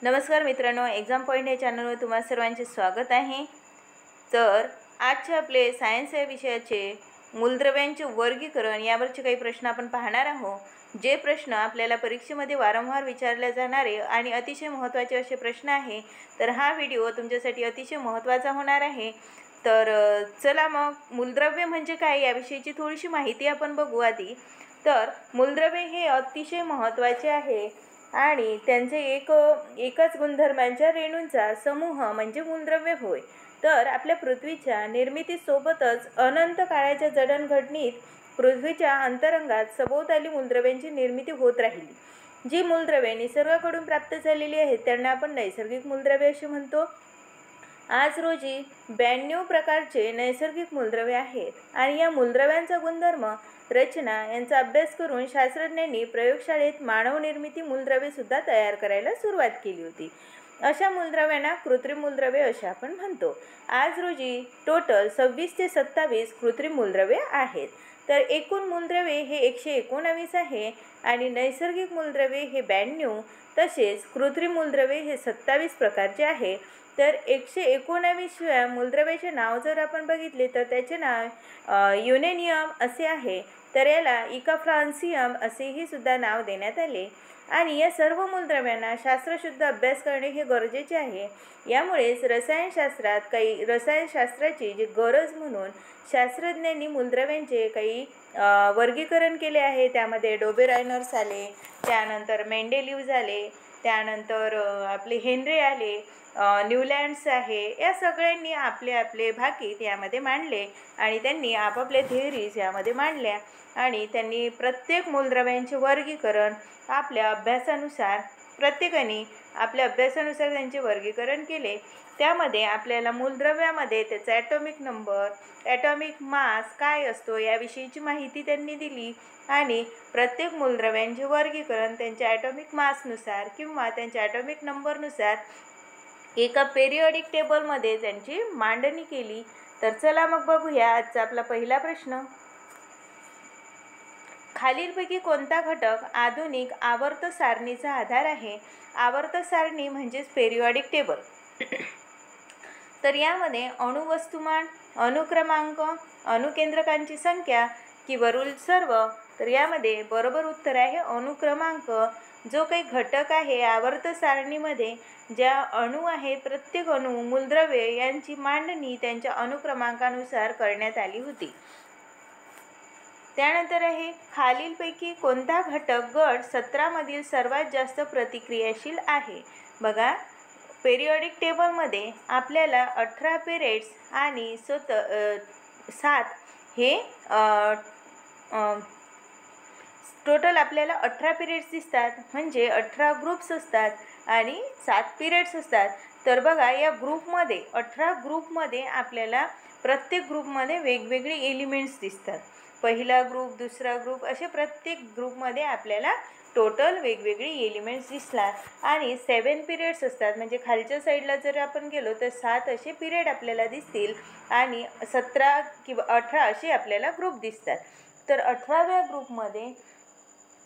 नमस्कार मित्रांनो, exam point या चॅनलवर तुम्हा सर्वांचे स्वागत आहे। तर आजचे आपले सायन्स या विषयाचे मूलद्रव्यांचे वर्गीकरण यावरचे काही प्रश्न आपण पाहणार आहोत। जे प्रश्न आपल्याला परीक्षेमध्ये वारंवार विचारले जाणारे आणि अतिशय महत्त्वाचे असे प्रश्न आहे। तर हा व्हिडिओ तुमच्यासाठी अतिशय महत्त्वाचा होणार आहे। तर चला मग मूलद्रव्य म्हणजे काय याविषयीची थोडीशी माहिती आपण बघू आधी। तर मूलद्रव्य हे अतिशय महत्त्वाचे आहे आणि त्यांचे एकच गुणधर्मांच्या रेणूंचा समूह म्हणजे मूलद्रव्य होय। तर आपल्या पृथ्वीच्या निर्मितीसोबतच अनंत काळाच्या जडणघडणीत पृथ्वीच्या अंतरंगात सभोवताली मूलद्रव्यांची निर्मिती होत राहिली। जी मूलद्रव्ये निसर्गाकडून प्राप्त झालेली आहेत त्यांना आपण नैसर्गिक मूलद्रव्ये असे म्हणतो। आज रोजी 92 प्रकारचे नैसर्गिक मूलद्रव्ये आहेत आणि या मूलद्रव्यांचा गुणधर्म, रचना यांचा अभ्यास करून शास्त्रज्ञांनी प्रयोगशाळेत मानवनिर्मिती मूलद्रव्ये सुद्धा तयार करायला सुरुवात केली होती। अशा मूलद्रव्यांना कृत्रिम मूलद्रव्ये असे आपण म्हणतो। आज रोजी टोटल 26 ते 27 कृत्रिम मूलद्रव्ये आहेत। तर एकूण मूलद्रव्ये हे 119 आहे आणि नैसर्गिक मूलद्रव्ये हे 92, तसेच कृत्रिम मूलद्रव्ये हे 27 प्रकारचे आहे। तर 119व्या मूलद्रव्याचे नाव जर आपण बघितले तर त्याचे नाव युरेनियम असे आहे। तर याला इकाफ्रान्सियम असेही सुद्धा नाव देण्यात आले आणि या सर्व मूलद्रव्यांना शास्त्रशुद्ध अभ्यास करणे हे गरजेचे आहे। यामुळेच रसायनशास्त्राची जी गरज म्हणून शास्त्रज्ञांनी मूलद्रव्यांचे काही वर्गीकरण केले आहे। त्यामध्ये डोबेरायनर्स आले, त्यानंतर मेंडेलिव्ह आले, त्यानंतर आपले हेनरी आले, न्यूलँड्स आहे। या सगळ्यांनी आपले आपले भाकीत यामध्ये मांडले आणि त्यांनी आपापल्या थिअरीज यामध्ये मांडल्या आणि त्यांनी प्रत्येक मूलद्रव्यांचे वर्गीकरण प्रत्येकाने आपल्या अभ्यासानुसार त्यांचे वर्गीकरण केले। त्यामध्ये आपल्याला मूलद्रव्यामध्ये त्याचा ॲटॉमिक नंबर, ॲटॉमिक मास काय असतो याविषयीची माहिती त्यांनी दिली आणि प्रत्येक मूलद्रव्यांचे वर्गीकरण त्यांच्या ॲटॉमिक मासनुसार किंवा त्यांच्या ॲटॉमिक नंबरनुसार एका पेरियॉडिक टेबलमध्ये त्यांची मांडणी केली। तर चला मग बघूया आजचा आपला पहिला प्रश्न। खालीलपैकी कोणता घटक आधुनिक आवर्त सारणीचा आधार आहे? आवर्त सारणी म्हणजेच पेरियॉडिक टेबल। तर यामध्ये अणुवस्तुमान, अणुक्रमांक, अणुकेंद्रकांची संख्या की वरील सर्व? तर यामध्ये बरोबर उत्तर आहे अणुक्रमांक। जो काही घटक आहे आवर्त सारणीमध्ये ज्या अणू आहेत, प्रत्येक अणू, मूलद्रव्ये यांची मांडणी त्यांच्या अणुक्रमांकानुसार करण्यात आली होती। त्यानंतर आहे खालीलपैकी कोणता घटक गट 17 मधील सर्वात जास्त प्रतिक्रियाशील आहे? बघा, पेरियॉडिक टेबलमध्ये आपल्याला 18 पिरियड्स आणि 7 हे टोटल आपल्याला 18 पिरियड्स दिसतात, म्हणजे 18 ग्रुप्स असतात आणि 7 पिरियड्स असतात। तर बघा, या ग्रुपमध्ये 18 ग्रुपमध्ये आपल्याला प्रत्येक ग्रुपमध्ये वेगवेगळे एलिमेंट्स दिसतात। पहिला ग्रुप, दुसरा ग्रुप असे प्रत्येक ग्रुपमध्ये आपल्याला टोटल वेगवेगळे एलिमेंट्स दिसतात आणि 7 पिरियड्स असतात, म्हणजे खालच्या साईडला जर आपण गेलो तर 7 असे पिरियड आपल्याला दिसतील आणि 17 किंवा 18 असे आपल्याला ग्रुप दिसतात। तर 18व्या ग्रुपमध्ये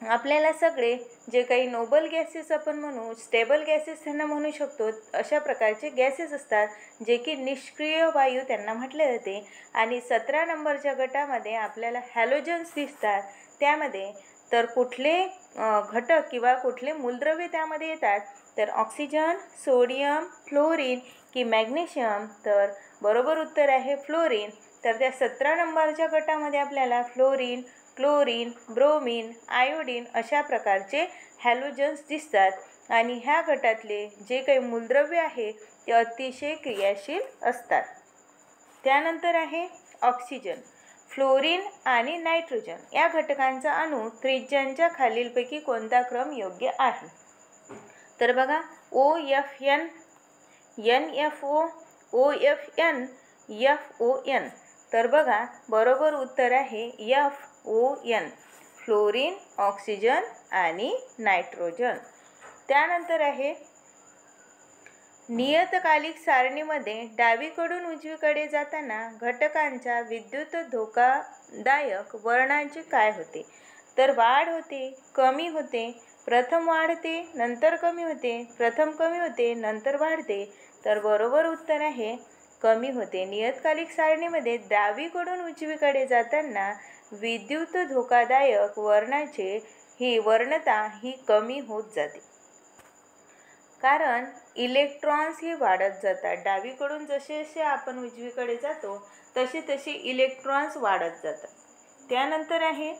आपल्याला सगळे जे काही नोबल गॅसेस आपण म्हणू, स्टेबल गॅसेस त्यांना म्हणू शकतो, अशा प्रकारचे गॅसेस असतात जे की निष्क्रिय वायू त्यांना म्हटले जाते। आणि 17 नंबरच्या गटामध्ये आपल्याला हॅलोजन्स दिसतात। त्यामध्ये तर कुठले घटक किंवा कुठले मूलद्रव्ये त्यामध्ये येतात? तर ऑक्सिजन, सोडियम, फ्लोरीन की मॅग्नेशियम? तर बरोबर उत्तर आहे फ्लोरीन। तर त्या 17 नंबरच्या गटामध्ये आपल्याला फ्लोरीन, क्लोरीन, ब्रोमीन, आयोडीन अशा प्रकारचे हॅलोजन्स दिसतात आणि ह्या गटातले जे काही मूलद्रव्य आहे ते अतिशय क्रियाशील असतात। त्यानंतर आहे ऑक्सिजन, फ्लोरीन आणि नायट्रोजन या घटकांचा अणु त्रिज्यांच्या खालीलपैकी कोणता क्रम योग्य आहे? तर बघा, OFN, NFO, OFN, FON। तर बघा, बरोबर उत्तर आहे FON, फ्लोरीन, ऑक्सिजन आणि नायट्रोजन। त्यानंतर आहे नियतकालिक सारणीमध्ये डावीकडून उजवीकडे जाताना घटकांच्या विद्युत धोकादायक वर्णांचे काय होते? तर वाढ होते, कमी होते, प्रथम वाढते नंतर कमी होते, प्रथम कमी होते नंतर वाढते. तर बरोबर उत्तर आहे कमी होते. नियतकालिक सारणीमध्ये डावीकडून उजवीकडे जाताना विद्युत धोकादायक वर्णाचे ही वर्णता ही कमी होत जाते, कारण इलेक्ट्रॉन्स हे वाढत जातात. डावीकडून जसे जसे आपण उजवीकडे जातो तसे तसे इलेक्ट्रॉन्स वाढत जातात. त्यानंतर आहे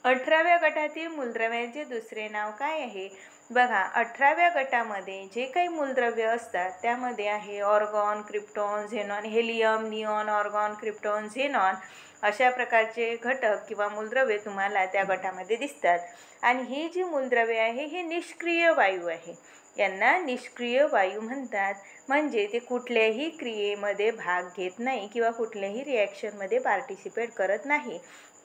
18व्या गटातील मूलद्रव्यांचे दुसरे नाव काय आहे? बघा, 18व्या गटामध्ये जे काही मूलद्रव्य असतात त्यामध्ये आहे argon, krypton, xenon, helium, neon, argon, krypton, xenon अशा प्रकारचे घटक किंवा मूलद्रव्ये तुम्हाला त्या गटामध्ये दिसतात. आणि ही जी मूलद्रव्ये आहे हे निष्क्रिय वायू आहे. यांना निष्क्रिय वायू म्हणतात, म्हणजे ते कुठल्याही क्रियेमध्ये भाग घेत नाही किंवा कुठल्याही रिॲक्शनमध्ये पार्टिसिपेट करत नाही.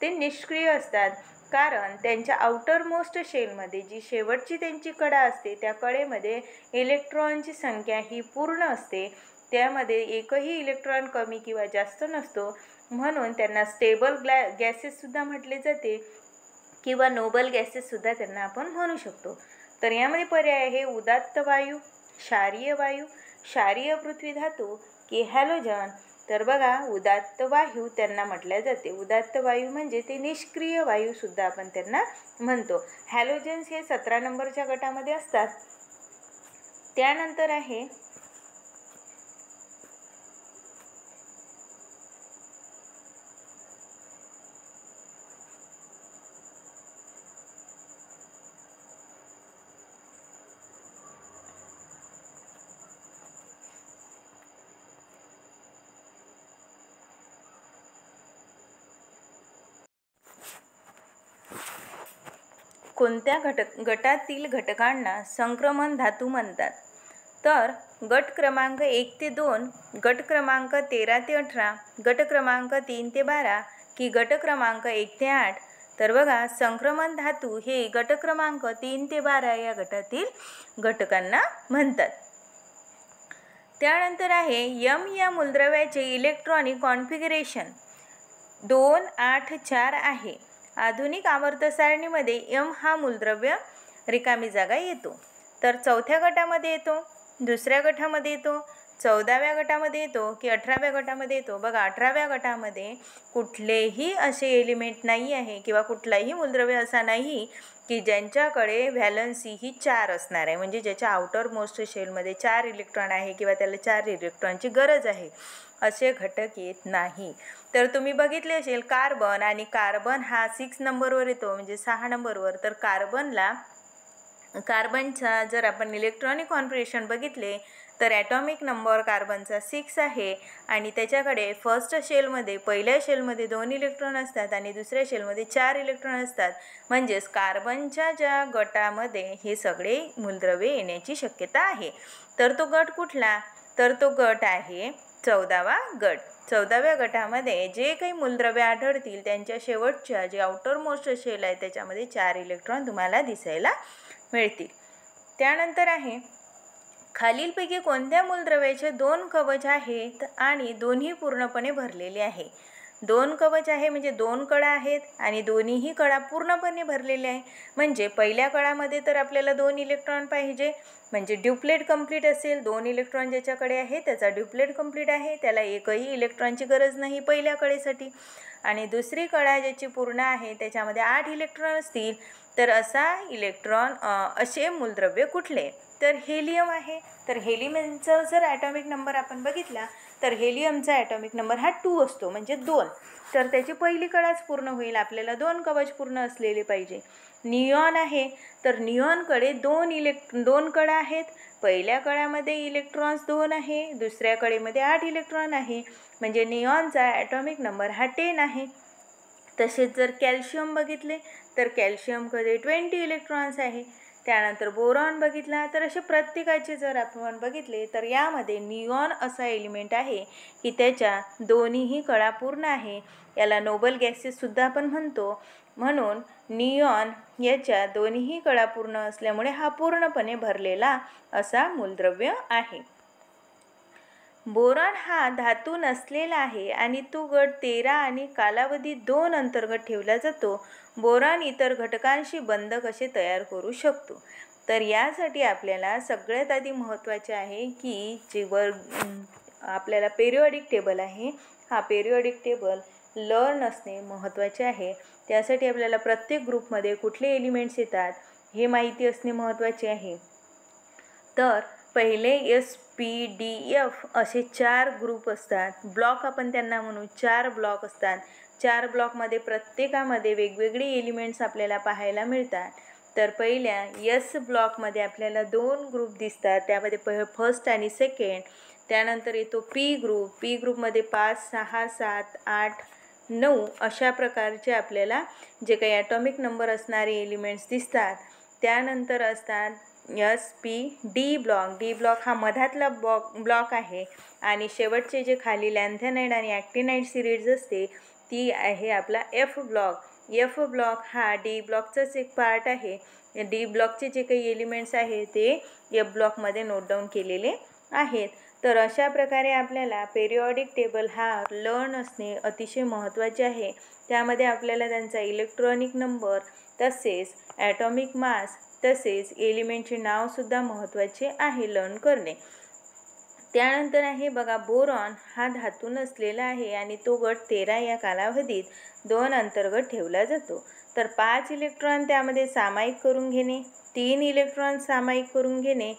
ते निष्क्रिय असतात, कारण त्यांच्या आउटर मोस्ट शेलमध्ये जी शेवटची त्यांची कडा असते त्या कडेमध्ये इलेक्ट्रॉनची संख्या ही पूर्ण असते. त्यामध्ये एकही इलेक्ट्रॉन कमी किंवा जास्त नसतो, म्हणून त्यांना स्टेबल गॅसेससुद्धा म्हटले जाते किंवा नोबल गॅसेससुद्धा त्यांना आपण म्हणू शकतो. तर यामध्ये पर्याय आहे उदात्त वायू, क्षारीय वायू, क्षारीय पृथ्वी धातू की हॅलोजन. तर बघा, उदात्त वायू त्यांना म्हटले जाते. उदात्त वायू म्हणजे ते निष्क्रिय वायूसुद्धा आपण त्यांना म्हणतो. हॅलोजन्स हे 17 नंबरच्या गटामध्ये असतात. त्यानंतर आहे कोणत्या गटातील घटकांना संक्रमण धातू म्हणतात? तर गट क्रमांक 1 ते 2, गट क्रमांक 13 ते 18, गट क्रमांक 3 ते 12 की गट क्रमांक 1 ते 8? तर बघा, संक्रमण धातू हे गट क्रमांक 3 ते 12 या गटातील घटकांना म्हणतात. त्यानंतर आहे यम या मूलद्रव्याचे इलेक्ट्रॉनिक कॉन्फिगरेशन 2, 8, 4 आहे. आधुनिक आवर्त सारणीमध्ये यम हा मूलद्रव्य रिकामी जागा येतो. तर 4थ्या गटामध्ये येतो, 2ऱ्या गटामध्ये येतो, 14व्या गटामध्ये येतो की 18व्या गटामध्ये येतो? बघा, 18व्या गटामध्ये कुठलेही असे एलिमेंट नाही आहे किंवा कुठलाही मूलद्रव्य असा नाही की ज्यांच्याकडे व्हॅलन्सी ही 4 असणार आहे, म्हणजे ज्याच्या आउटर मोस्ट शेलमध्ये 4 इलेक्ट्रॉन आहे किंवा त्याला 4 इलेक्ट्रॉनची गरज आहे, असे घटक येत नाही. तर तुम्ही बघितले असेल कार्बन, आणि कार्बन हा 6 नंबरवर येतो, म्हणजे 6 नंबरवर. तर कार्बनचा जर आपण इलेक्ट्रॉनिक कॉन्फिगरेशन बघितले तर ॲटॉमिक नंबर कार्बनचा 6 आहे, आणि त्याच्याकडे फर्स्ट शेलमध्ये, पहिल्या शेलमध्ये 2 इलेक्ट्रॉन असतात आणि दुसऱ्या शेलमध्ये 4 इलेक्ट्रॉन असतात. म्हणजेच कार्बनच्या ज्या गटामध्ये हे सगळे मूलद्रव्ये येण्याची शक्यता आहे. तर तो गट कुठला? तर तो गट आहे 14वा गट. 14व्या गटामध्ये जे काही मूलद्रव्ये आढळतील त्यांच्या शेवटच्या जे आउटर मोस्ट शेल आहे त्याच्यामध्ये 4 इलेक्ट्रॉन तुम्हाला दिसायला मिळतील. त्यानंतर आहे खालीलपैकी कोणत्या मूलद्रव्याचे 2 कवच आहेत आणि दोन्ही पूर्णपणे भरलेले आहे? 2 कवच आहे म्हणजे 2 कडा आहेत आणि दोन्हीही कडा पूर्णपणे भरलेले आहे. म्हणजे पहिल्या कडामध्ये तर आपल्याला 2 इलेक्ट्रॉन पाहिजे, म्हणजे ड्युप्लेट कंप्लीट असेल. 2 इलेक्ट्रॉन ज्याच्याकडे आहे त्याचा ड्युप्लेट कंप्लीट आहे, त्याला एकही इलेक्ट्रॉनची गरज नाही पहिल्या कडेसाठी. आणि दुसरी कडा ज्याची पूर्ण आहे त्याच्यामध्ये 8 इलेक्ट्रॉन असतील. तर असे मूलद्रव्य कुठले? तर हेलियम आहे. तर हेलियमचा जर ॲटॉमिक नंबर आपण बघितला तर हेलियमचा ॲटॉमिक नंबर हा 2 असतो, म्हणजे 2. तर त्याची पहिली कडाच पूर्ण होईल, आपल्याला 2 कवच पूर्ण असलेले पाहिजे. निऑन आहे. तर निऑनकडे 2 कडा आहेत. पहिल्या कडामध्ये इलेक्ट्रॉन्स 2 आहे, दुसऱ्या कडेमध्ये 8 इलेक्ट्रॉन आहे, म्हणजे निऑनचा ॲटॉमिक नंबर हा 10 आहे. तसेच जर कॅल्शियम बघितले तर कॅल्शियमकडे 20 इलेक्ट्रॉन्स आहे. त्यानंतर बोरॉन बघितला. तर असे प्रत्येकाचे जर आपण बघितले तर यामध्ये निऑन असा एलिमेंट आहे की त्याच्या दोन्हीही कडा पूर्ण आहे. याला नोबल गॅसेससुद्धा आपण म्हणतो. म्हणून निऑन याच्या दोन्हीही कडा पूर्ण असल्यामुळे हा पूर्णपणे भरलेला असा मूलद्रव्य आहे. बोरॉन हा धातू नसलेला आहे आणि तो गट 13 आणि कालावधी 2 अंतर्गत ठेवला जातो. बोरॉन इतर घटकांशी बंध कसे तयार करू शकतो? तर यासाठी आपल्याला सगळ्यात आधी महत्त्वाचे आहे की जेवर आपल्याला पेरियॉडिक टेबल आहे, हा पेरियॉडिक टेबल लर्न असणे महत्त्वाचे आहे. त्यासाठी आपल्याला प्रत्येक ग्रुपमध्ये कुठले एलिमेंट्स येतात हे माहिती असणे महत्त्वाचे आहे. तर पहिले SPDF असे 4 ग्रुप असतात, ब्लॉक आपण त्यांना म्हणू. 4 ब्लॉक असतात. 4 ब्लॉकमध्ये प्रत्येकामध्ये वेगवेगळे एलिमेंट्स आपल्याला पाहायला मिळतात. तर पहिल्या S ब्लॉकमध्ये आपल्याला 2 ग्रुप दिसतात, त्यामध्ये फर्स्ट आणि सेकंड. त्यानंतर येतो P ग्रुप. P ग्रुपमध्ये 5, 6, 7, 8, 9 अशा प्रकारचे आपल्याला जे काही ॲटॉमिक नंबर असणारे एलिमेंट्स दिसतात. त्यानंतर असतात SPD ब्लॉक. डी ब्लॉक हा मधातला ब्लॉक आहे आणि शेवटचे जे खाली लॅन्थेनाइड आणि ॲक्टिनाइड सिरीज असते ती आहे आपला F ब्लॉक. F ब्लॉक हा डी ब्लॉकचाच एक पार्ट आहे. डी ब्लॉकचे जे काही एलिमेंट्स आहे ते F ब्लॉकमध्ये नोट डाऊन केलेले आहेत. तर अशा प्रकारे आपल्याला पेरियॉडिक टेबल हा लर्न असणे अतिशय महत्त्वाचे आहे. त्यामध्ये आपल्याला त्यांचा इलेक्ट्रॉनिक नंबर तसेच ॲटॉमिक मास तसेच एलिमेंटचे नावसुद्धा महत्त्वाचे आहे लर्न करणे. त्यानंतर आहे बघा, बोरॉन हा धातू नसलेला आहे आणि तो गट 13 या कालावधीत 2 अंतर्गत ठेवला जातो. तर 5 इलेक्ट्रॉन त्यामध्ये सामायिक करून घेणे, 3 इलेक्ट्रॉन सामायिक करून घेणे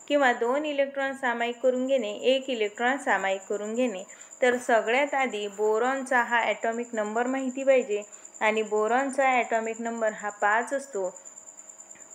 किंवा 2 इलेक्ट्रॉन सामायिक करून घेणे, 1 इलेक्ट्रॉन सामायिक करून घेणे. तर सगळ्यात आधी बोरॉनचा हा ॲटॉमिक नंबर माहिती पाहिजे आणि बोरॉनचा ॲटॉमिक नंबर हा 5 असतो.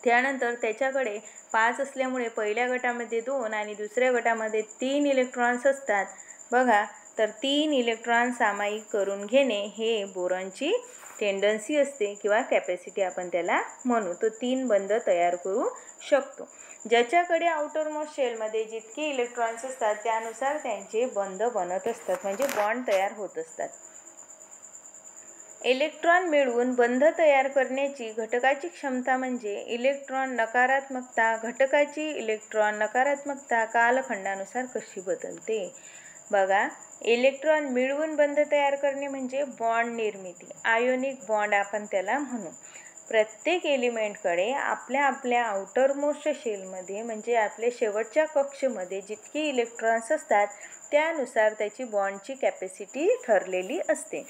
त्यानंतर त्याच्याकडे 5 असल्यामुळे पहिल्या गटामध्ये 2 आणि दुसऱ्या गटामध्ये 3 इलेक्ट्रॉन्स असतात. बघा, तर 3 इलेक्ट्रॉन सामायिक करून घेणे हे बोरॉनची टेंडन्सी असते किंवा कॅपॅसिटी आपण त्याला म्हणू. तो 3 बंध तयार करू शकतो. ज्याच्याकडे आउटरमोस्ट शेलमध्ये जितके इलेक्ट्रॉन्स असतात त्यानुसार त्यांचे बंध बनत असतात, म्हणजे बॉन्ड तयार होत असतात. इलेक्ट्रॉन मिळवून बंध तयार करण्याची घटकाची क्षमता म्हणजे इलेक्ट्रॉन नकारात्मकता. घटकाची इलेक्ट्रॉन नकारात्मकता कालखंडानुसार कशी बदलते? बघा, इलेक्ट्रॉन मिळवून बंध तयार करणे म्हणजे बॉन्ड निर्मिती, आयोनिक बॉन्ड आपण त्याला म्हणू. प्रत्येक एलिमेंटकडे आपल्या आउटरमोस्ट शेलमध्ये म्हणजे आपल्या शेवटच्या कक्षेमध्ये जितके इलेक्ट्रॉन्स असतात त्यानुसार त्याची बॉन्डची कॅपॅसिटी ठरलेली असते.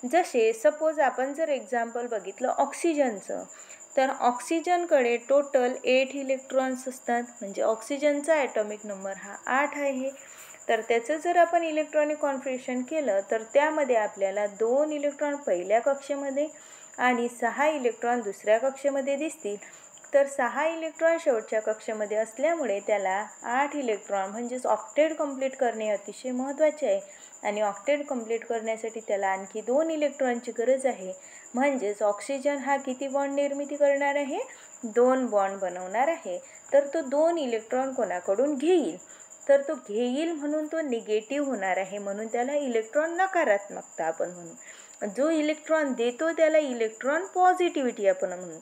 जसे सपोज आपण जर एक्झाम्पल बघितलं ऑक्सिजनचं, तर ऑक्सिजनकडे टोटल 8 इलेक्ट्रॉन्स असतात, म्हणजे ऑक्सिजनचा ॲटॉमिक नंबर हा 8 आहे. तर त्याचं जर आपण इलेक्ट्रॉनिक कॉन्फिगरेशन केलं तर त्यामध्ये आपल्याला 2 इलेक्ट्रॉन पहिल्या कक्षेमध्ये आणि 6 इलेक्ट्रॉन दुसऱ्या कक्षेमध्ये दिसतील. तर 6 इलेक्ट्रॉन शेवटच्या कक्षेमध्ये असल्यामुळे त्याला 8 इलेक्ट्रॉन म्हणजेच ऑक्टेट कंप्लीट करणे अतिशय महत्त्वाचे आहे आणि ऑक्टेट कंप्लीट करण्यासाठी त्याला आणखी 2 इलेक्ट्रॉनची गरज आहे. म्हणजेच ऑक्सिजन हा किती बॉन्ड निर्मिती करणार आहे? 2 बॉन्ड बनवणार आहे. तर तो 2 इलेक्ट्रॉन कोणाकडून घेईल? तर तो घेईल म्हणून तो निगेटिव्ह होणार आहे, म्हणून त्याला इलेक्ट्रॉन नकारात्मकता आपण म्हणू. जो इलेक्ट्रॉन देतो त्याला इलेक्ट्रॉन पॉझिटिव्हिटी आपण म्हणू.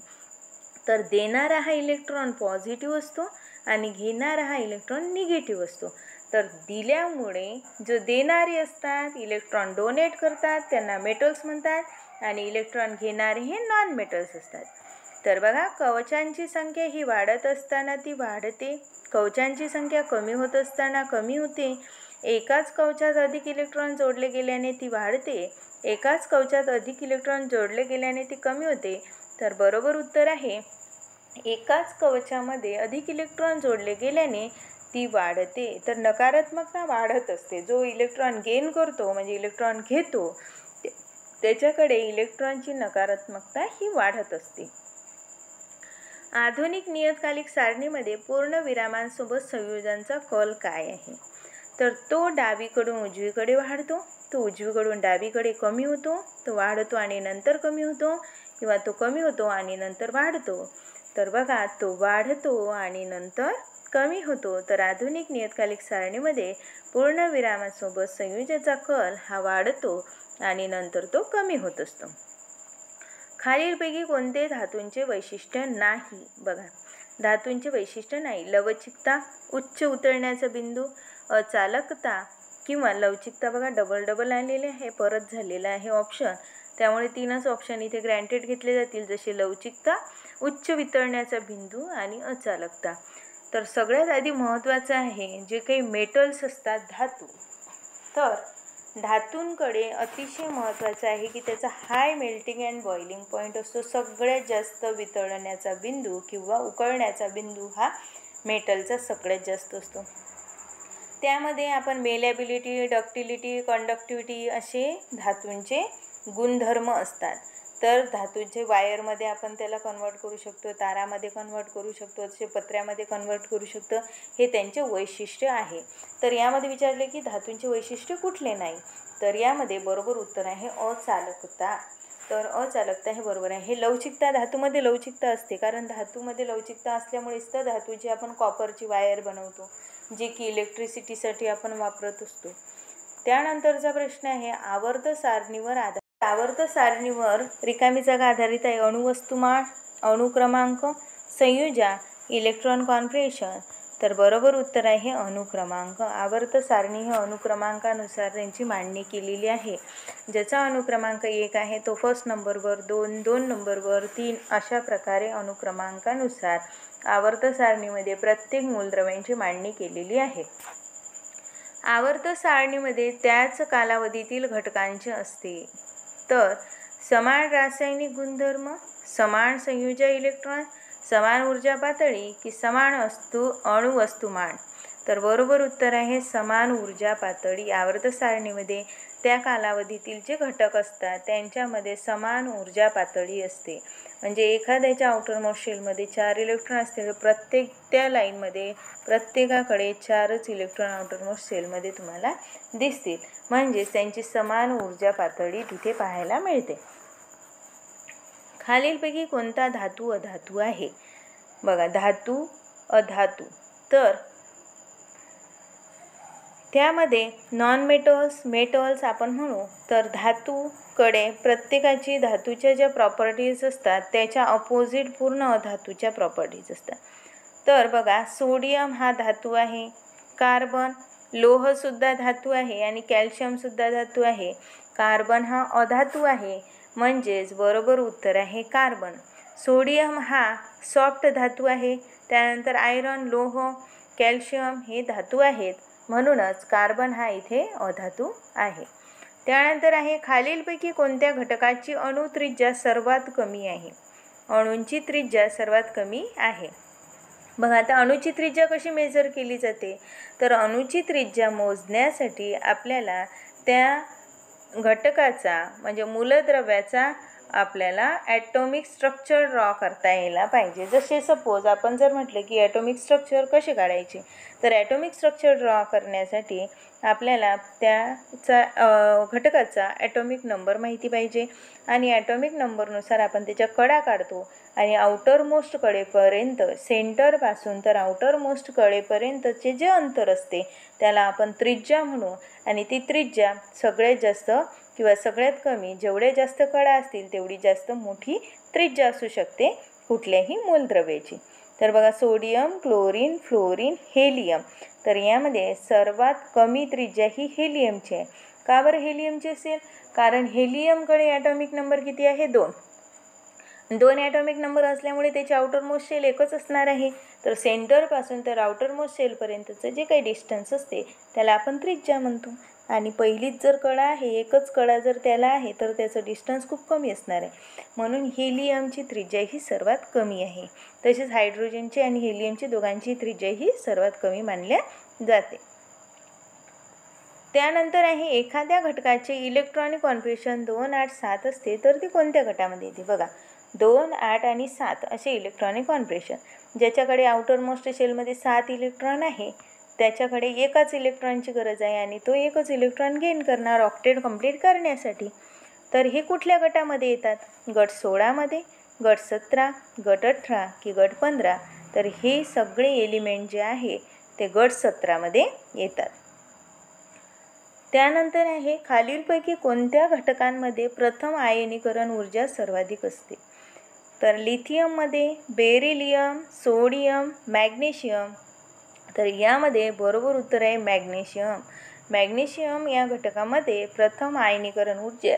तर देणारा हा इलेक्ट्रॉन पॉझिटिव्ह असतो आणि घेणारा हा इलेक्ट्रॉन निगेटिव्ह असतो. तर दिल्यामुळे जो देणारे असतात इलेक्ट्रॉन डोनेट करतात त्यांना मेटल्स म्हणतात आणि इलेक्ट्रॉन घेणारे हे नॉन मेटल्स असतात. तर बघा, कवचांची संख्या ही वाढत असताना ती वाढते, कवचांची संख्या कमी होत असताना कमी होते. एकाच कवचात अधिक इलेक्ट्रॉन जोडले गेल्याने ती वाढते, एकाच कवचात अधिक इलेक्ट्रॉन जोडले गेल्याने ती कमी होते. तर बरोबर उत्तर आहे एकाच कवचामध्ये अधिक इलेक्ट्रॉन जोडले गेल्याने ती वाढते. तर नकारात्मकता वाढत असते. जो इलेक्ट्रॉन गेन करतो म्हणजे इलेक्ट्रॉन घेतो त्याच्याकडे इलेक्ट्रॉनची नकारात्मकता ही वाढत असते. आधुनिक नियतकालिक सारणीमध्ये पूर्ण विरामांसोबत संयोजनाचा कल काय आहे? तर तो डावीकडून उजवीकडे वाढतो, तो उजवीकडून डावीकडे कमी होतो, तो वाढतो आणि नंतर कमी होतो किंवा तो कमी होतो आणि नंतर वाढतो. तर बघा, तो वाढतो आणि नंतर कमी होतो. तर आधुनिक नियतकालिक सारणीमध्ये पूर्ण विरामांसोबत संयोजनाचा कल हा वाढतो आणि नंतर तो कमी होत असतो. खालीलपैकी कोणते धातूंचे वैशिष्ट्य नाही? बघा, धातूंचे वैशिष्ट्य नाही. लवचिकता, उच्च उतरण्याचा बिंदू, अचालकता, किंवा लवचिकता बघा डबल डबल आलेले आहे, परत झालेला आहे ऑप्शन, त्यामुळे 3च ऑप्शन इथे ग्रँटेड घेतले जातील, जसे लवचिकता, उच्च वितळण्याचा बिंदू आणि अचालकता. तर सगळ्यात आधी महत्त्वाचं आहे जे काही मेटल्स असतात, धातू. तर धातूंकडे अतिशय महत्त्वाचं आहे की त्याचा high melting and boiling point असतो. सगळ्यात जास्त वितळण्याचा बिंदू किंवा उकळण्याचा बिंदू हा मेटलचा सगळ्यात जास्त असतो. त्यामध्ये आपण मेलेबिलिटी, डक्टिलिटी, कंडक्टिव्हिटी असे धातूंचे गुणधर्म असतात. तर धातूंचे वायरमध्ये आपण त्याला कन्वर्ट करू शकतो, तारामध्ये कन्वर्ट करू शकतो, तसे पत्र्यामध्ये कन्वर्ट करू शकतो. हे त्यांचे वैशिष्ट्य आहे. तर यामध्ये विचारले की धातूंचे वैशिष्ट्य कुठले नाही, तर यामध्ये बरोबर उत्तर आहे अचालकता. तर अचालकता हे बरोबर आहे. हे लवचिकता, धातूमध्ये लवचिकता असते, कारण धातूमध्ये लवचिकता असल्यामुळेच तर धातूची आपण कॉपरची वायर बनवतो, जे की इलेक्ट्रिसिटीसाठी आपण वापरत असतो. त्यानंतरचा प्रश्न आहे आवर्त सारणीवर आधारित. आवर्त सारणीवर रिकामी जागा आधारित आहे. अणुवस्तुमान, अणुक्रमांक, संयोजा, इलेक्ट्रॉन कॉन्फिगरेशन. तर बरोबर उत्तर आहे अणुक्रमांक. आवर्त सारणी हे अणुक्रमांकानुसार त्यांची मांडणी केलेली आहे. ज्याचा अणुक्रमांक 1 आहे तो फर्स्ट नंबरवर, 2 नंबरवर, 3 अशा प्रकारे अणुक्रमांकानुसार आवर्त सारणीमध्ये प्रत्येक मूलद्रव्यांची मांडणी केलेली आहे. आवर्त सारणीमध्ये त्याच कालावधीतील घटकांचे असते. तर समान रासायनिक गुणधर्म, समान संयोजा इलेक्ट्रॉन, समान ऊर्जा पातळी की समान अणुवस्तुमान. तर बरोबर उत्तर आहे समान ऊर्जा पातळी. आवर्त सारणीमध्ये त्या कालावधीतील जे घटक असतात त्यांच्यामध्ये समान ऊर्जा पातळी असते. म्हणजे एखाद्याच्या आउटरमोस्ट शेलमध्ये 4 इलेक्ट्रॉन असतील तर प्रत्येक त्या लाईनमध्ये प्रत्येकाकडे 4च इलेक्ट्रॉन आउटरमोस्ट सेलमध्ये तुम्हाला दिसतील. म्हणजेच त्यांची समान ऊर्जा पातळी तिथे पाहायला मिळते. खालीलपैकी कोणता धातू अधातू आहे? बघा, धातू अधातू. तर त्यामध्ये नॉन मेटल्स, मेटल्स आपण म्हणू तर धातूकडे प्रत्येकाची धातूच्या ज्या प्रॉपर्टीज असतात त्याच्या अपोजिट पूर्ण अधातूच्या प्रॉपर्टीज असतात. तर बघा, सोडियम हा धातू आहे, कार्बन, लोहसुद्धा धातू आहे आणि कॅल्शियमसुद्धा धातू आहे. कार्बन हा अधातू आहे, म्हणजेच बरोबर उत्तर आहे कार्बन. सोडियम हा सॉफ्ट धातू आहे, त्यानंतर आयरन, लोह, कॅल्शियम हे धातू आहेत, म्हणूनच कार्बन हा इथे अधातू आहे. त्यानंतर आहे खालीलपैकी कोणत्या घटकाची अणुत्रिज्या सर्वात कमी आहे? अणूंची त्रिज्या सर्वात कमी आहे. बघा, आता अणूची त्रिज्या कशी मेजर केली जाते? तर अणूची त्रिज्या मोजण्यासाठी आपल्याला त्या घटकाचा म्हणजे मूलद्रव्याचा आपल्याला ॲटॉमिक स्ट्रक्चर ड्रॉ करता यायला पाहिजे. जसे सपोज आपण जर म्हटलं की ॲटॉमिक स्ट्रक्चर कसे काढायचे, तर ॲटॉमिक स्ट्रक्चर ड्रॉ करण्यासाठी आपल्याला त्या घटकाचा ॲटॉमिक नंबर माहिती पाहिजे आणि ॲटॉमिक नंबरनुसार आपण त्याच्या कडा काढतो आणि आउटर मोस्ट कडेपर्यंत, सेंटरपासून तर आउटर मोस्ट कडेपर्यंतचे जे अंतर असते त्याला आपण त्रिज्या म्हणू. आणि ती त्रिज्या सगळ्यात जास्त किंवा सगळ्यात कमी, जेवढे जास्त कडा असतील तेवढी जास्त मोठी त्रिज्या असू शकते कुठल्याही मूलद्रव्याची. तर बघा, सोडियम, क्लोरीन, फ्लोरीन, हेलियम. तर यामध्ये सर्वात कमी त्रिज्या ही हेलियमची आहे. का बरं हेलियमची असेल? कारण हेलियमकडे ॲटॉमिक नंबर किती आहे? 2 ॲटॉमिक नंबर असल्यामुळे त्याचे आउटरमोस्ट शेल एकच असणार आहे. तर सेंटरपासून तर आउटरमोस्ट शेलपर्यंतचं जे काही डिस्टन्स असते त्याला आपण त्रिज्या म्हणतो. आणि पहिलीच जर कडा आहे, एकच कडा जर त्याला आहे, तर त्याचं डिस्टन्स खूप कमी असणार आहे. म्हणून हेलियमची त्रिज्या ही सर्वात कमी आहे. तसेच हायड्रोजनची आणि हेलियमची दोघांची त्रिज्या ही सर्वात कमी मानल्या जाते. त्यानंतर आहे एखाद्या घटकाचे इलेक्ट्रॉनिक कॉन्फिगरेशन 2, 8, 7 असते तर ती कोणत्या गटामध्ये येते? बघा, 2, 8 आणि 7 असे इलेक्ट्रॉनिक कॉन्फिगरेशन. ज्याच्याकडे आउटरमोस्ट शेलमध्ये 7 इलेक्ट्रॉन आहे त्याच्याकडे एकच इलेक्ट्रॉनची गरज आहे आणि तो एकच इलेक्ट्रॉन गेन करणार ऑक्टेट कंप्लीट करण्यासाठी. तर हे कुठल्या गटामध्ये येतात? गट 16मध्ये, गट 17, गट 18 की गट 15? तर हे सगळे एलिमेंट जे आहे ते गट 17मध्ये येतात. त्यानंतर आहे खालीलपैकी कोणत्या घटकांमध्ये प्रथम आयनीकरण ऊर्जा सर्वाधिक असते? तर लिथियममध्ये, बेरिलियम, सोडियम, मॅग्नेशियम. तर यामध्ये बरोबर उत्तर आहे मॅग्नेशियम. मॅग्नेशियम या घटकामध्ये प्रथम आयनीकरण ऊर्जा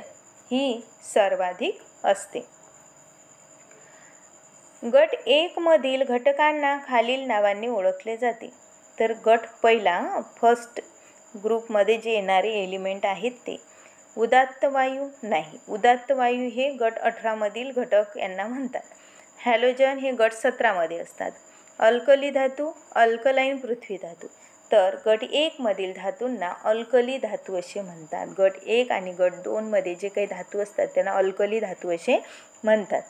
ही सर्वाधिक असते. गट 1 मधील घटकांना खालील नावांनी ओळखले जाते. तर गट पहिला फर्स्ट ग्रुपमध्ये जे येणारे एलिमेंट आहेत ते उदात्त वायू नाही. उदात्त वायू हे गट 18 मधील घटक यांना म्हणतात. हॅलोजन हे गट 17 मध्ये असतात. अल्कली धातू, अल्कलाईन पृथ्वी धातू. तर गट 1 मधील धातूंना अल्कली धातू असे म्हणतात. गट 1 आणि गट 2 मध्ये जे काही धातू असतात त्यांना अल्कली धातू असे म्हणतात.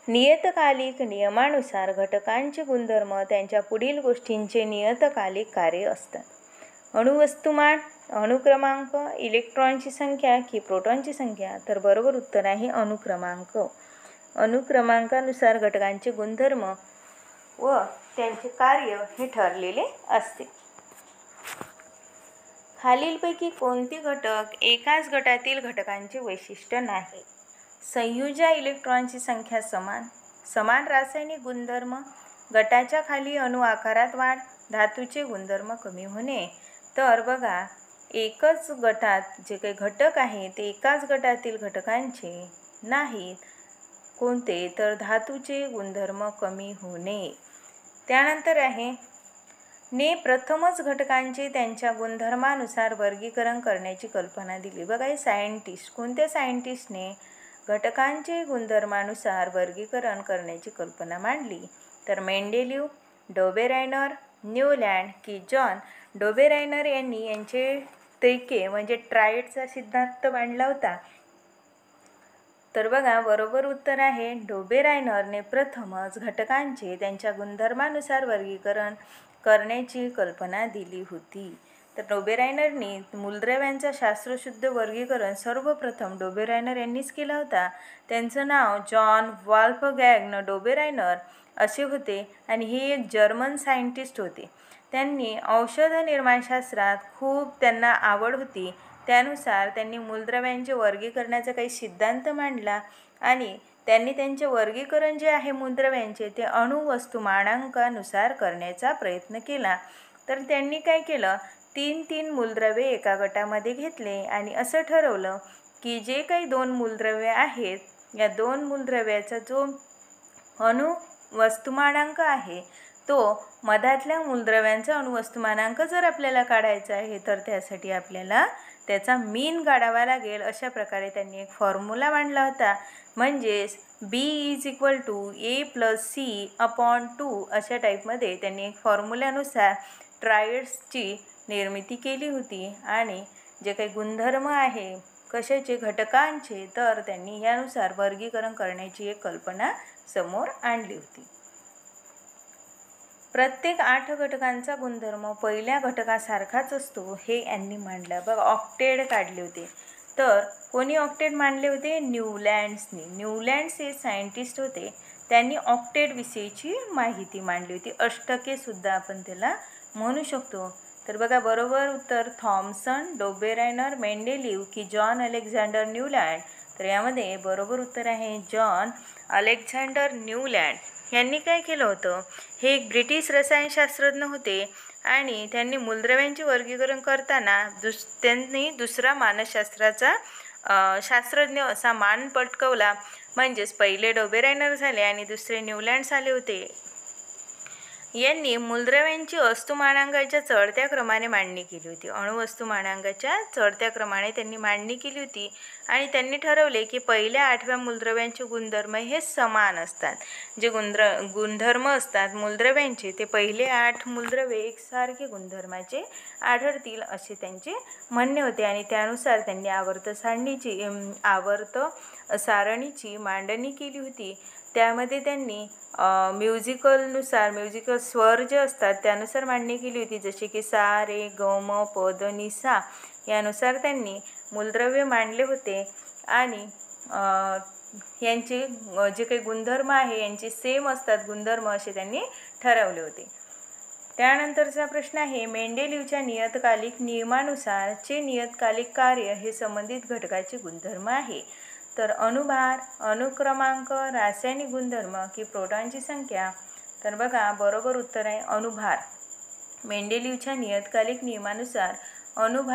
नियतकालिक नियमानुसार घटकांचे गुणधर्म त्यांच्या पुढील गोष्टींचे नियतकालिक कार्य असतात. अणुवस्तुमान, अणुक्रमांक, इलेक्ट्रॉनची संख्या की प्रोटॉनची संख्या. तर बरोबर उत्तर आहे अणुक्रमांक. अणुक्रमांकानुसार घटकांचे गुणधर्म व त्यांचे कार्य हे ठरलेले असते. खालीलपैकी कोणते घटक एकाच गटातील घटकांचे वैशिष्ट्य नाही? संयुजा इलेक्ट्रॉनची संख्या समान, समान रासायनिक गुणधर्म, गटाच्या खाली अणु आकारात वाढ, धातूचे गुणधर्म कमी होणे. तर बघा, एकच गटात जे काही घटक आहेत ते एकाच गटातील घटकांचे नाहीत. कोणते? तर धातूचे गुणधर्म कमी होणे. त्यानंतर आहे ने प्रथमच घटकांचे त्यांच्या गुणधर्मानुसार वर्गीकरण करण्याची कल्पना दिली. बघा, हे सायंटिस्ट, कोणत्या सायंटिस्टने घटकांचे गुणधर्मानुसार वर्गीकरण करण्याची कल्पना मांडली? तर मेंडेलीव, डोबेरायनर, न्यूलँड की जॉन डोबेरायनर यांनी यांचे त्रिके म्हणजे ट्रायडचा सिद्धांत मांडला होता. तर बघा, बरोबर उत्तर आहे डोबेरायनरने प्रथमच घटकांचे त्यांच्या गुणधर्मानुसार वर्गीकरण करण्याची कल्पना दिली होती. तर डोबेरायनरनी मूलद्रव्यांचा शास्त्रशुद्ध वर्गीकरण सर्वप्रथम डोबेरायनर यांनीच केला होता. त्यांचं नाव जॉन वॉल्फगँग डोबेरायनर असे होते आणि हे एक जर्मन सायंटिस्ट होते. त्यांनी औषध निर्माणशास्त्रात खूप त्यांना आवड होती. त्यानुसार त्यांनी मूलद्रव्यांचे वर्गीकरणाचा काही सिद्धांत मांडला आणि त्यांनी त्यांचे वर्गीकरण जे आहे मूलद्रव्यांचे ते अणुवस्तुमानांकानुसार करण्याचा प्रयत्न केला. तर त्यांनी काय केलं, 3 मूलद्रव्ये एका गटामध्ये घेतले आणि असं ठरवलं की जे काही 2 मूलद्रव्ये आहेत या 2 मूलद्रव्याचा जो अणुवस्तुमानांक आहे तो मधातल्या मूलद्रव्यांचा अणुवस्तुमानांक जर आपल्याला काढायचा आहे तर त्यासाठी आपल्याला त्याचा मीन काढावा लागेल. अशा प्रकारे त्यांनी एक फॉर्म्युला मांडला होता. म्हणजेच B = A + C/2 अशा टाईपमध्ये त्यांनी एक फॉर्म्युल्यानुसार ट्रायड्सची निर्मिती केली होती आणि जे काही गुणधर्म आहे कशाचे, घटकांचे, तर त्यांनी यानुसार वर्गीकरण करण्याची एक कल्पना समोर आणली होती. प्रत्येक 8 घटकांचा गुणधर्म पहिल्या घटकासारखाच असतो हे यांनी मांडलं. बघा, ऑक्टेट काढले होते. तर कोणी ऑक्टेट मांडले होते? न्यूलँड्सनी. न्यूलँड्स हे सायंटिस्ट होते. त्यांनी ऑक्टेटविषयीची माहिती मांडली होती. अष्टके सुद्धा आपण त्याला म्हणू शकतो. तर बघा, बरोबर उत्तर थॉम्सन, डोबेरायनर, मेंडेलीव की जॉन अलेक्झांडर न्यूलँड. तर यामध्ये बरोबर उत्तर आहे जॉन अलेक्झांडर न्यूलँड. यांनी काय केलं होतं, हे एक ब्रिटिश रसायनशास्त्रज्ञ होते आणि त्यांनी मूलद्रव्यांचे वर्गीकरण करताना त्यांनी दुसरा मानसशास्त्राचा शास्त्रज्ञ असा मान पटकवला. म्हणजेच पहिले डोबेरायनर झाले आणि दुसरे न्यूलँड्स आले होते. यांनी मूलद्रव्यांची वस्तुमानांकाच्या चढत्या क्रमाने मांडणी केली होती. अणुवस्तुमानांकाच्या चढत्या क्रमाने त्यांनी मांडणी केली होती आणि त्यांनी ठरवले की पहिल्या 8व्या मूलद्रव्यांचे गुणधर्म हे समान असतात. जे गुणधर्म असतात मूलद्रव्यांचे ते पहिले 8 मूलद्रव्ये एकसारखे गुणधर्माचे आढळतील असे त्यांचे म्हणणे होते आणि त्यानुसार त्यांनी आवर्त सारणीची मांडणी केली होती. त्यामध्ये त्यांनी म्युझिकल स्वर जे असतात त्यानुसार मांडणी केली होती. जसे की सा, रे, ग, म, प, द, नि, सा यानुसार त्यांनी मूलद्रव्य मांडले होते आणि यांचे जे काही गुणधर्म आहे यांचे सेम असतात गुणधर्म असे त्यांनी ठरवले होते. त्यानंतरचा प्रश्न आहे मेंडेलीवच्या नियतकालिक नियमानुसार चे नियतकालिक कार्य हे संबंधित घटकाचे गुणधर्म आहे. तर अणुभार, अणुक्रमांक, रासायनिक गुणधर्म की प्रोटॉनची संख्या. तर बघा, बरोबर उत्तर आहे अणुभार. मेंडेलिव्हच्या नियतकालिक नियमानुसार अणुभाग